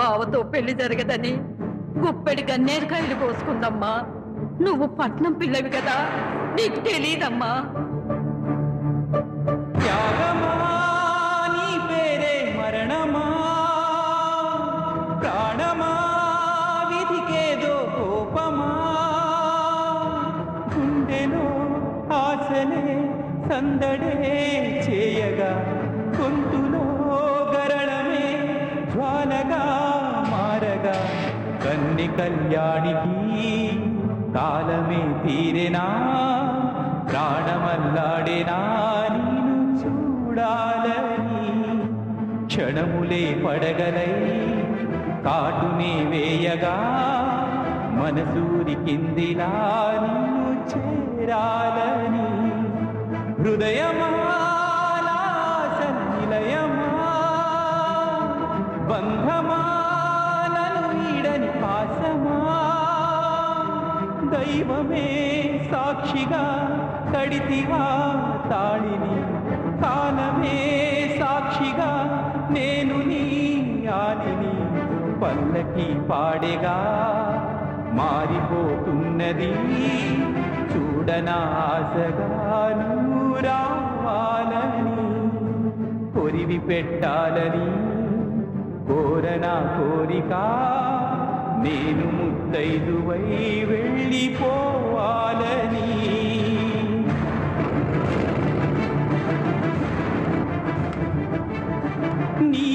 బావతో పెళ్లి జరగదని గుప్పెడి గన్నేరుకాయలు పోసుకుందమ్మా. నువ్వు పట్నం పిల్లవి కదా, నీకు తెలీదమ్మా. నీ పేరే మరణమా, ప్రాణమా, విధికేదో కోపమా, గుండెలో ఆశలే సందడే చేయగా, గొంతులో గరళమే జ్వాలగా మారగా, కన్ని కళ్యాణికి కాలమే తీరెనా, ప్రాణమల్లాడేనా నిన్ను చూడాలని, క్షణములే పడగలై కాటునే వేయగా, మనసూరి కిందిలా నిన్ను చేరాలని, హృదయమా నా సన్నిలయమా, బంధమా నన్ను వీడని పాసమా, దైవమే సాక్షిగా కడితివా తాళిని, కాలమే సాక్షిగా నేను నీ ఆలిని, పల్లకి పాడేగా మారిపోతున్నది, చూడనా ఆశగా నువ్వు రావాలని, కొరివి పెట్టాలని కోరనా కోరిక, నేను ముత్తైదువై వెళ్ళిపోవాలని. నీ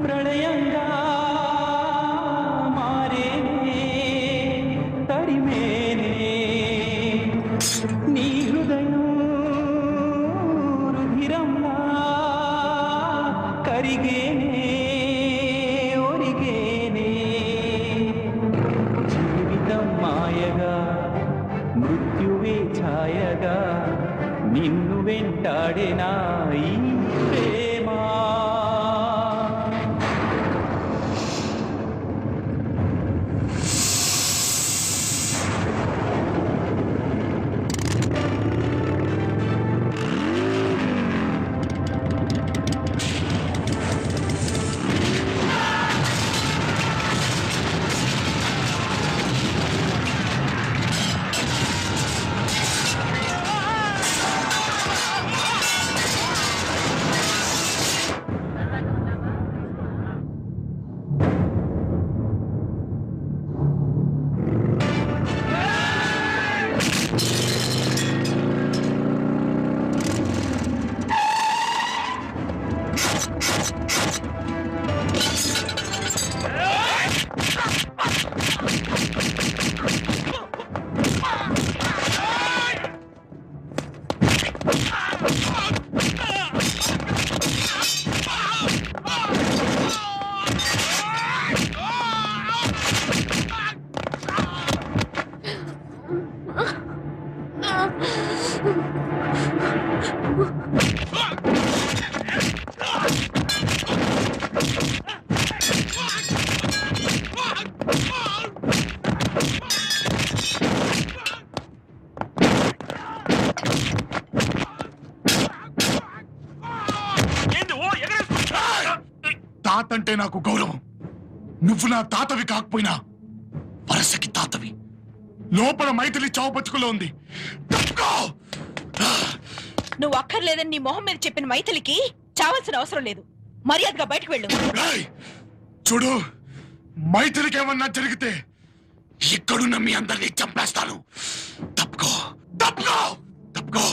ప్రళయంగా మారేనే తరిమేనే, నీ హృదయం రుధిరంలా కరిగేనే ఒరిగేనే, జీవితం మాయగా మృత్యువే ఛాయగా, నిన్ను వెంటాడేనా ఈ ప్రేమ. తాతంటే నాకు గౌరవం. నువ్వు నా తాతవి కాకపోయినా వరసకి తాతవి. లోపల మైథిలి చావు బతుకులో ఉంది. నువ్వు అక్కర్లేదని నీ మొహం మీద చెప్పిన మైథిలికి చావాల్సిన అవసరం లేదు. మర్యాదగా బయటకు వెళ్ళు. చూడు, మైథిలికి ఏమన్నా జరిగితే ఇక్కడున్న మీ అందరినీ చంపేస్తాను. తప్పుకో తప్పుకో తప్పుకో.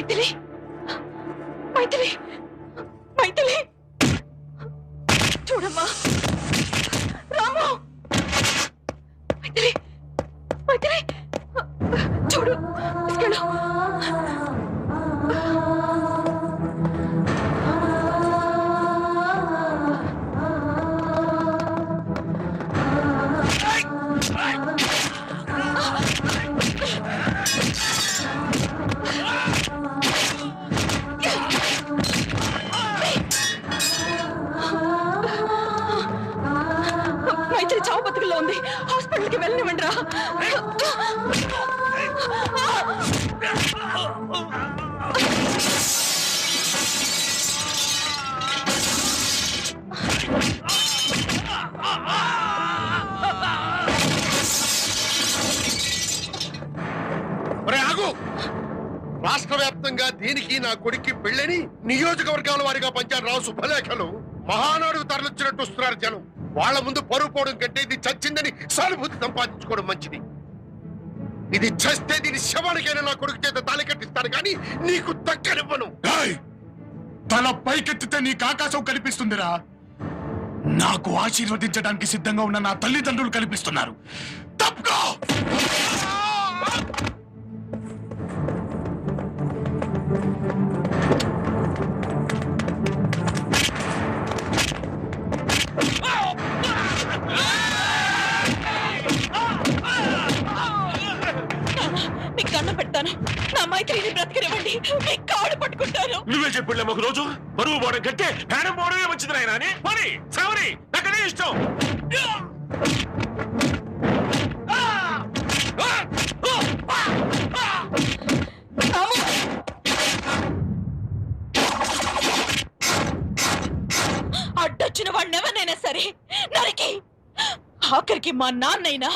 మైథిలి మైథిలి మైథిలి చూడమ్మా రాము మైథిలి మైథిలి చూడు తీసుకెళ్ళు మైత్రి చావు బతుకుల్లో ఉంది హాస్పిటల్కి వెళ్ళనివ్వండి రా రాష్ట్ర వ్యాప్తంగా దీనికి నా కొడుక్కి పెళ్ళని నియోజకవర్గాల వారిగా పంచారు రావు శుభలేఖలు. మహానాడు తరలిచ్చినట్టు వస్తున్నారు జనం. వాళ్ళ ముందు పరువు పోవడం కంటే ఇది చచ్చిందని సానుభూతి సంపాదించుకోవడం మంచిది. ఇది చస్తే దీని శవానికైనా నా కొడుకు చేత తాళి కట్టిస్తాను కానీ నీకు దక్కనివ్వను. తల పైకెత్తితే నీకు ఆకాశం కనిపిస్తుందిరా. నాకు ఆశీర్వదించడానికి సిద్ధంగా ఉన్న నా తల్లిదండ్రులు కనిపిస్తున్నారు. తప్పుకో. మీకు దండం పెడతాను నా మైత్రిని బ్రతికినివ్వండి మీ కాడు పట్టుకుంటాను. నువ్వే చెప్పిళ్ళ ఒక రోజు బరువు పోవడం కంటే ప్రాణం పోవడమే మంచిది నాయనా అని మరి సావరి నాకనే ఇష్టం. అడ్డొచ్చిన వాడినెవరినైనా సరే నరికి ఆఖరికి మా నాన్నైనా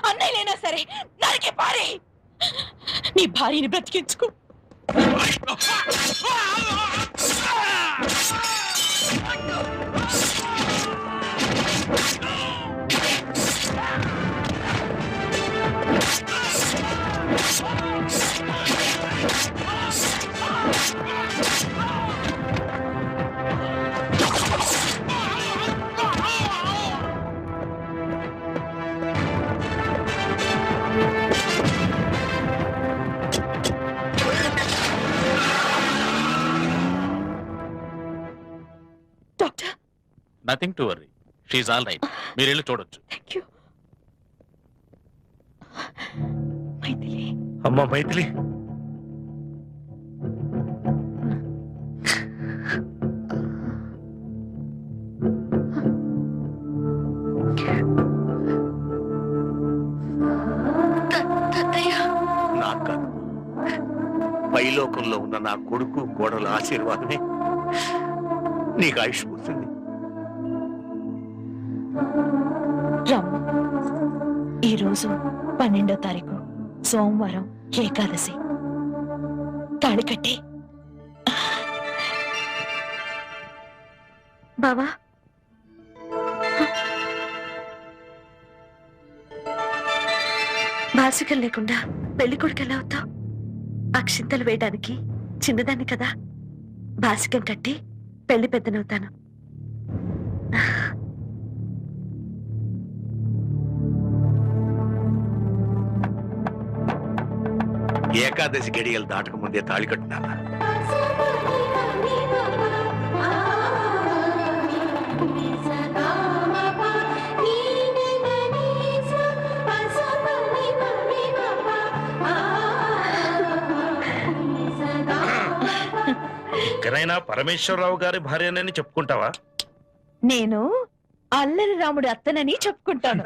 అన్నయ్యలైనా సరే నరికి పారే. నీ భార్యని బ్రతికించుకో. Doctor nothing to worry she's all right. మీరు వెళ్ళి చూడొచ్చు. Thank you. మైథిలి అమ్మా మైథిలి నాకు కాదు పైలోకంలో ఉన్న నా కొడుకు కోడల ఆశీర్వాదమే నీకు ఆయుష్ పోతుంది. రాము ఈరోజు 12వ తారీఖు సోమవారం ఏకాదశి. తాళి కట్టి బావా బాసికం లేకుండా పెళ్లి కొడుకు ఎలా అవుతావు? అక్షింతలు వేయడానికి చిన్నదాన్ని కదా. బాసికం కట్టి పెళ్లి పెద్దనవుతాను. ఏకాదశి గడియలు దాటక ముందే తాళి కట్టినానా? ఇకనైనా పరమేశ్వరరావు గారి భార్యనని చెప్పుకుంటావా? నేను అల్లరి రాముడి అత్తనని చెప్పుకుంటాను.